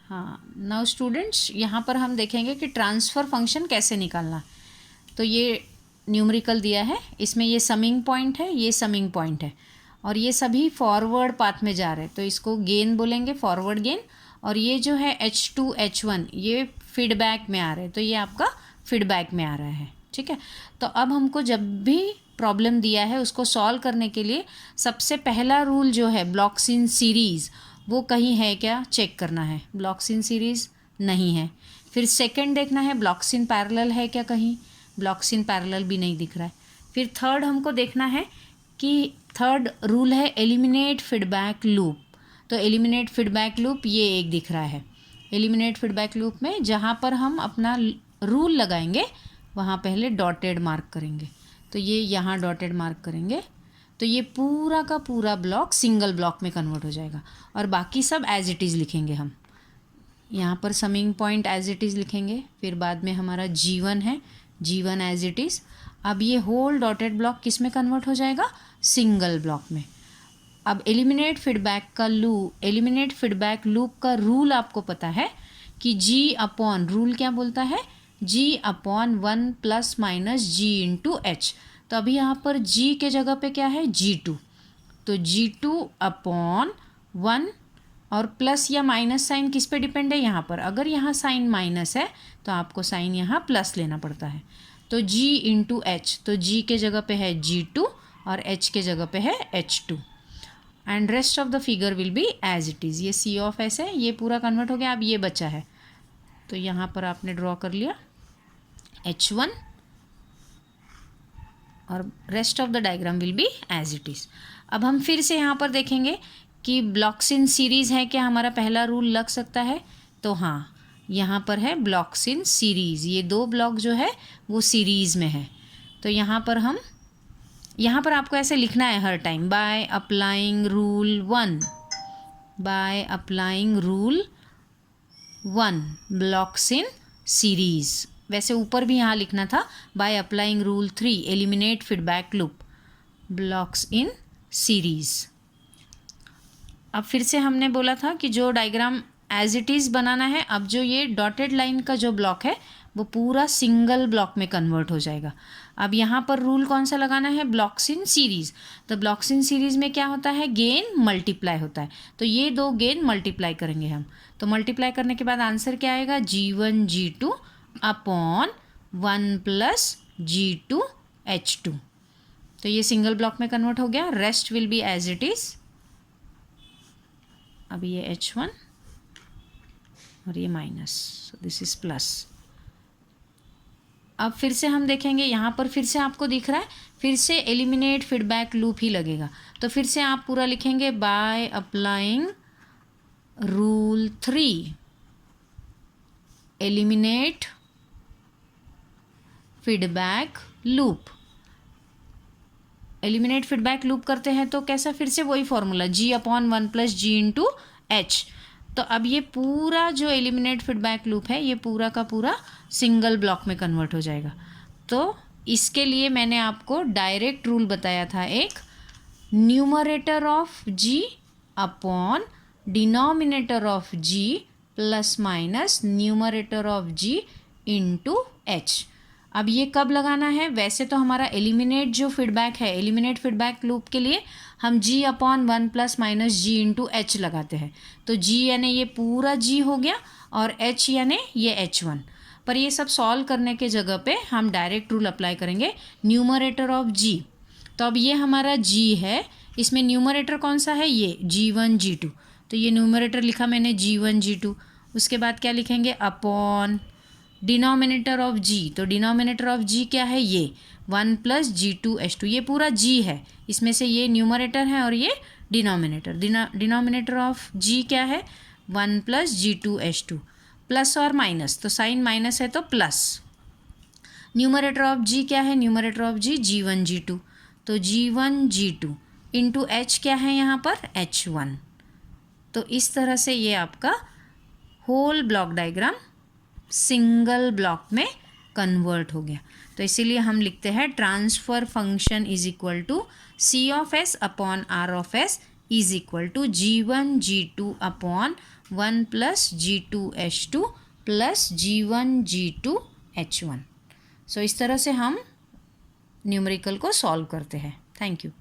हाँ, now students यहाँ पर हम देखेंगे कि ट्रांसफ़र फंक्शन कैसे निकालना। तो ये न्यूमेरिकल दिया है, इसमें ये समिंग पॉइंट है, ये समिंग पॉइंट है और ये सभी फॉरवर्ड पाथ में जा रहे हैं, तो इसको गेन बोलेंगे, फॉरवर्ड गेन। और ये जो है H2 H1 ये फीडबैक में आ रहे हैं, तो ये आपका फीडबैक में आ रहा है। ठीक है, तो अब हमको जब भी प्रॉब्लम दिया है उसको सॉल्व करने के लिए सबसे पहला रूल जो है ब्लॉक्स इन सीरीज़, वो कहीं है क्या चेक करना है। ब्लॉक्स इन सीरीज़ नहीं है। फिर सेकंड देखना है ब्लॉक्स इन पैरेलल है क्या, कहीं ब्लॉक्स इन पैरेलल भी नहीं दिख रहा है। फिर थर्ड हमको देखना है कि थर्ड रूल है एलिमिनेट फीडबैक लूप, तो एलिमिनेट फीडबैक लूप ये एक दिख रहा है। एलिमिनेट फीडबैक लूप में जहाँ पर हम अपना रूल लगाएंगे वहाँ पहले डॉटेड मार्क करेंगे, तो ये यहाँ डॉटेड मार्क करेंगे, तो ये पूरा का पूरा ब्लॉक सिंगल ब्लॉक में कन्वर्ट हो जाएगा और बाकी सब एज इट इज़ लिखेंगे हम। यहाँ पर summing point as it is लिखेंगे, फिर बाद में हमारा G1 है, G1 एज इट इज़। अब ये होल डॉटेड ब्लॉक किस में कन्वर्ट हो जाएगा, सिंगल ब्लॉक में। अब एलिमिनेट फीडबैक लूप का रूल आपको पता है कि G अपॉन, रूल क्या बोलता है, G upon 1 plus minus G into H। तो अभी यहाँ पर G के जगह पे क्या है, G2, तो G2 अपॉन 1 और प्लस या माइनस साइन किस पे डिपेंड है, यहाँ पर। अगर यहाँ साइन माइनस है तो आपको साइन यहाँ प्लस लेना पड़ता है, तो G इंटू H, तो G के जगह पे है G2 और H के जगह पे है H2 and rest of the figure will be as it is. ये C ऑफ S है, ये पूरा कन्वर्ट हो गया। अब ये बचा है, तो यहाँ पर आपने ड्रॉ कर लिया H1 और rest of the diagram will be as it is. अब हम फिर से यहाँ पर देखेंगे कि ब्लॉक्स इन सीरीज़ है क्या, हमारा पहला रूल लग सकता है। तो हाँ, यहाँ पर है ब्लॉक्स इन सीरीज़, ये दो ब्लॉक जो है वो सीरीज़ में है। तो यहाँ पर आपको ऐसे लिखना है हर time, by applying rule 1, by applying rule 1 blocks in series. वैसे ऊपर भी यहाँ लिखना था by applying rule 3 eliminate feedback loop blocks in series. अब फिर से हमने बोला था कि जो डायग्राम एज इट इज़ बनाना है। अब जो ये डॉटेड लाइन का जो ब्लॉक है वो पूरा सिंगल ब्लॉक में कन्वर्ट हो जाएगा। अब यहाँ पर रूल कौन सा लगाना है, ब्लॉक्स इन सीरीज़। तो ब्लॉक्स इन सीरीज़ में क्या होता है, गेन मल्टीप्लाई होता है, तो ये दो गेन मल्टीप्लाई करेंगे हम। तो मल्टीप्लाई करने के बाद आंसर क्या आएगा, G1 G2 upon 1 plus G2 H2। तो ये सिंगल ब्लॉक में कन्वर्ट हो गया, rest will be as it is. अब ये H1 और ये minus, so this is plus. अब फिर से हम देखेंगे, यहाँ पर फिर से आपको दिख रहा है, फिर से एलिमिनेट फीडबैक लूप ही लगेगा। तो फिर से आप पूरा लिखेंगे bye applying rule 3 eliminate feedback loop. Eliminate feedback loop करते हैं तो कैसा, फिर से वही formula G upon 1 plus G into H। तो अब ये पूरा जो एलिमिनेट फीडबैक लूप है ये पूरा का पूरा सिंगल ब्लॉक में कन्वर्ट हो जाएगा। तो इसके लिए मैंने आपको डायरेक्ट रूल बताया था, एक numerator of G upon denominator of G plus minus numerator of G into H। अब ये कब लगाना है, वैसे तो हमारा एलिमिनेट जो फीडबैक है, एलिमिनेट फीडबैक लूप के लिए हम G upon 1 plus minus G into H लगाते हैं। तो G यानी ये पूरा G हो गया और H यानी ये H1। पर ये सब सॉल्व करने के जगह पे हम डायरेक्ट रूल अप्लाई करेंगे, न्यूमरेटर ऑफ G। तो अब ये हमारा G है, इसमें न्यूमरेटर कौन सा है, ये G1 G2। तो ये न्यूमरेटर लिखा मैंने G1 G2। उसके बाद क्या लिखेंगे, अपॉन डिनोमिनेटर ऑफ G। तो डिनोमिनेटर ऑफ G क्या है, ये 1 प्लस G2 H2। ये पूरा G है, इसमें से ये न्यूमरेटर है और ये डिनोमिनेटर। डिनोमिनेटर ऑफ G क्या है, 1 प्लस G2 H2 प्लस और माइनस, तो साइन माइनस है तो प्लस। न्यूमरेटर ऑफ G क्या है, numerator of G G1 G2। तो G1 G2 इंटू H क्या है यहाँ पर, H1। तो इस तरह से ये आपका whole block diagram single block में कन्वर्ट हो गया। तो इसीलिए हम लिखते हैं transfer function is equal to C of S upon R of S is equal to G1 G2 upon 1 plus G2H2 plus G1G2H1। So इस तरह से हम न्यूमेरिकल को सॉल्व करते हैं। Thank you.